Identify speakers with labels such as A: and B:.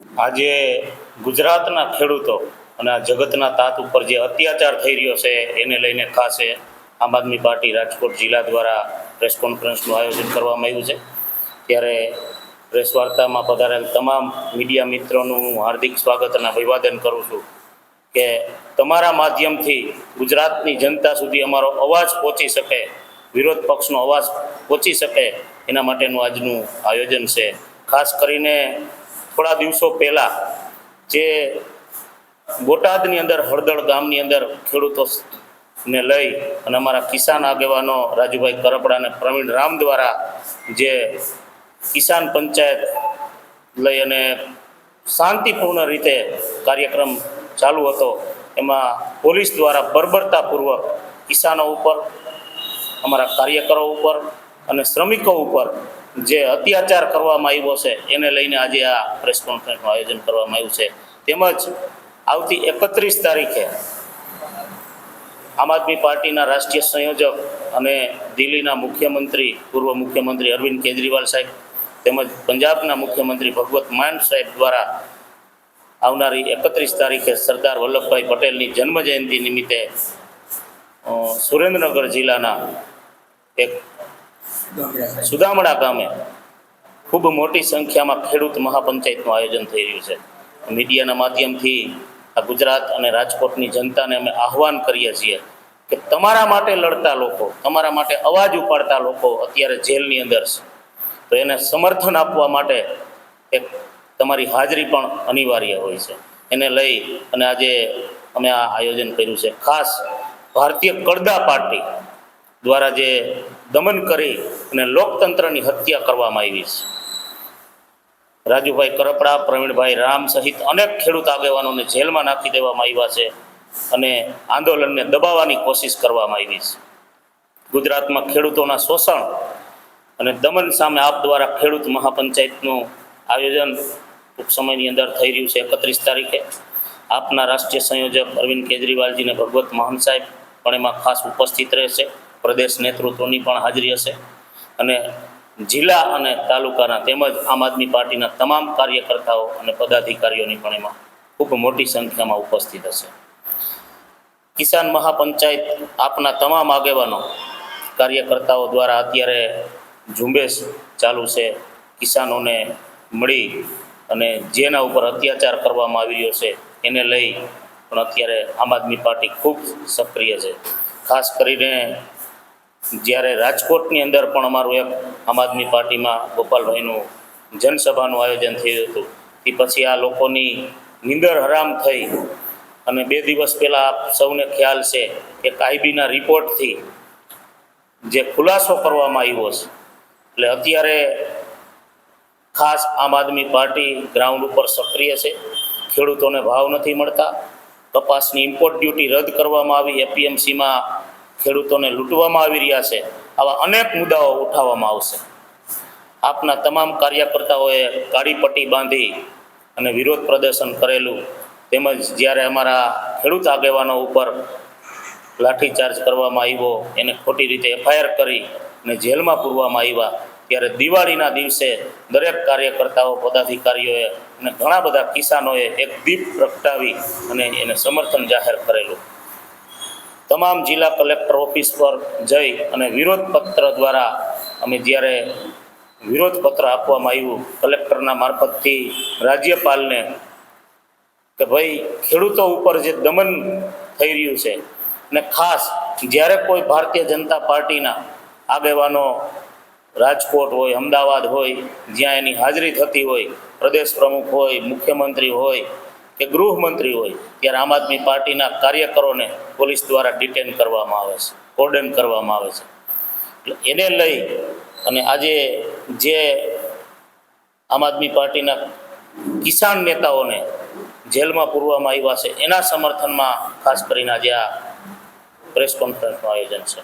A: આજે ગુજરાતના ખેડૂતો અને આ જગતના તાત ઉપર જે અત્યાચાર થઈ રહ્યો છે એને લઈને ખાસ આમ આદમી પાર્ટી રાજકોટ જિલ્લા દ્વારા પ્રેસ કોન્ફરન્સનું આયોજન કરવામાં આવ્યું છે। ત્યારે પ્રેસ વાર્તામાં પધારેલ તમામ મીડિયા મિત્રોનું હું હાર્દિક સ્વાગત અને અભિવાદન કરું છું કે તમારા માધ્યમથી ગુજરાતની જનતા સુધી અમારો અવાજ પહોંચી શકે, વિરોધ પક્ષનો અવાજ પહોંચી શકે, એના માટેનું આજનું આયોજન છે। ખાસ કરીને થોડા દિવસો પહેલાં જે બોટાદની અંદર હળદળ ગામની અંદર ખેડૂતોને લઈ અને અમારા કિસાન આગેવાનો રાજુભાઈ કરપડા અને પ્રવીણ રામ દ્વારા જે કિસાન પંચાયત લઈ અને શાંતિપૂર્ણ રીતે કાર્યક્રમ ચાલુ હતો, એમાં પોલીસ દ્વારા બર્બરતાપૂર્વક કિસાનો ઉપર, અમારા કાર્યકરો ઉપર અને શ્રમિકો ઉપર જે અત્યાચાર કરવામાં આવ્યો છે એને લઈને આજે આ પ્રેસ કોન્ફરન્સનું આયોજન કરવામાં આવ્યું છે। તેમજ આવતી 31 તારીખે આમ આદમી પાર્ટીના રાષ્ટ્રીય સંયોજક અને દિલ્હીના મુખ્યમંત્રી, પૂર્વ મુખ્યમંત્રી અરવિંદ કેજરીવાલ સાહેબ તેમજ પંજાબના મુખ્યમંત્રી ભગવત માન સાહેબ દ્વારા આવનારી 31 તારીખે સરદાર વલ્લભભાઈ પટેલની જન્મજયંતિ નિમિત્તે સુરેન્દ્રનગર જિલ્લાના એક સુદામડા ગામે ખૂબ મોટી સંખ્યામાં ખેડૂત મહાપંચાયતનું આયોજન થઈ રહ્યું છે। મીડિયાના માધ્યમથી આ ગુજરાત અને રાજકોટની જનતાને અમે આહ્વાન કરીએ છીએ કે તમારા માટે લડતા લોકો, તમારા માટે અવાજ ઉપાડતા લોકો અત્યારે જેલની અંદર છે, તો એને સમર્થન આપવા માટે એક તમારી હાજરી પણ અનિવાર્ય હોય છે। એને લઈ અને આજે અમે આ આયોજન કર્યું છે। ખાસ ભારતીય કડદા પાર્ટી દ્વારા જે દમન કરી અને લોકતંત્રની હત્યા કરવામાં આવી છે, રાજુભાઈ કરપડા, પ્રવીણભાઈ રામ સહિત અનેક ખેડૂત આગેવાનોને જેલમાં નાખી દેવામાં આવ્યા છે અને આંદોલનને દબાવવાની કોશિશ કરવામાં આવી છે। ગુજરાતમાં ખેડૂતોના શોષણ અને દમન સામે આપ દ્વારા ખેડૂત મહાપંચાયતનું આયોજન ટૂંક સમયની અંદર થઈ રહ્યું છે। 31 તારીખે આપના રાષ્ટ્રીય સંયોજક અરવિંદ કેજરીવાલજીને ભગવત માન સાહેબ પણ એમાં ખાસ ઉપસ્થિત રહેશે, પ્રદેશ નેતૃત્વની પણ હાજરી હશે અને જિલ્લા અને તાલુકાના તેમજ આમ આદમી પાર્ટીના તમામ કાર્યકર્તાઓ અને પદાધિકારીઓની પણ એમાં ખૂબ મોટી સંખ્યામાં ઉપસ્થિત હશે। કિસાન મહાપંચાયત આપના તમામ આગેવાનો, કાર્યકર્તાઓ દ્વારા અત્યારે ઝુંબેશ ચાલુ છે, કિસાનોને મળી અને જેના ઉપર અત્યાચાર કરવામાં આવી રહ્યો છે એને લઈ પણ અત્યારે આમ આદમી પાર્ટી ખૂબ સક્રિય છે। ખાસ કરીને જ્યારે રાજકોટની અંદર પણ અમારું એક આમ આદમી પાર્ટીમાં ગોપાલભાઈનું જનસભાનું આયોજન થયું હતું, તે પછી આ લોકોની નીંદર હરામ થઈ અને 2 દિવસ પહેલાં આપ સૌને ખ્યાલ છે કે કાયબીના રિપોર્ટથી જે ખુલાસો કરવામાં આવ્યો છે, એટલે અત્યારે ખાસ આમ આદમી પાર્ટી ગ્રાઉન્ડ ઉપર સક્રિય છે। ખેડૂતોને ભાવ નથી મળતા, કપાસની ઇમ્પોર્ટ ડ્યુટી રદ કરવામાં આવી, એપીએમસીમાં ખેડૂતોને લૂંટવામાં આવી રહ્યા છે, આવા અનેક મુદ્દાઓ ઉઠાવવામાં આવશે। આપના તમામ કાર્યકર્તાઓએ કાળી પટ્ટી બાંધી અને વિરોધ પ્રદર્શન કરેલું, તેમજ જ્યારે અમારા ખેડૂત આગેવાનો ઉપર લાઠીચાર્જ કરવામાં આવ્યો, એને ખોટી રીતે એફઆઈઆર કરી અને જેલમાં પૂરવામાં આવ્યા, ત્યારે દિવાળીના દિવસે દરેક કાર્યકર્તાઓ, પદાધિકારીઓએ અને ઘણા બધા કિસાનોએ એક દીપ પ્રગટાવી અને એને સમર્થન જાહેર કરેલું। તમામ જિલ્લા કલેક્ટર ઓફિસ પર જઈ અને વિરોધ પત્ર દ્વારા અમે જ્યારે વિરોધ પત્ર આપવામાં આવ્યું કલેક્ટરના મારફતથી રાજ્યપાલને કે ભાઈ ખેડૂતો ઉપર જે દમન થઈ રહ્યું છે, અને ખાસ જ્યારે કોઈ ભારતીય જનતા પાર્ટીના આગેવાનો રાજકોટ હોય, અમદાવાદ હોય, જ્યાં એની હાજરી થતી હોય, પ્રદેશ પ્રમુખ હોય, મુખ્યમંત્રી હોય કે ગૃહમંત્રી હોય, ત્યારે આમ આદમી પાર્ટીના કાર્યકરોને પોલીસ દ્વારા ડિટેન કરવામાં આવે છે, કોર્ડન કરવામાં આવે છે। એટલે એને લઈ અને આજે જે આમ આદમી પાર્ટીના કિસાન નેતાઓને જેલમાં પૂરવામાં આવ્યા છે, એના સમર્થનમાં ખાસ કરીને આજે આ પ્રેસ કોન્ફરન્સનું આયોજન છે।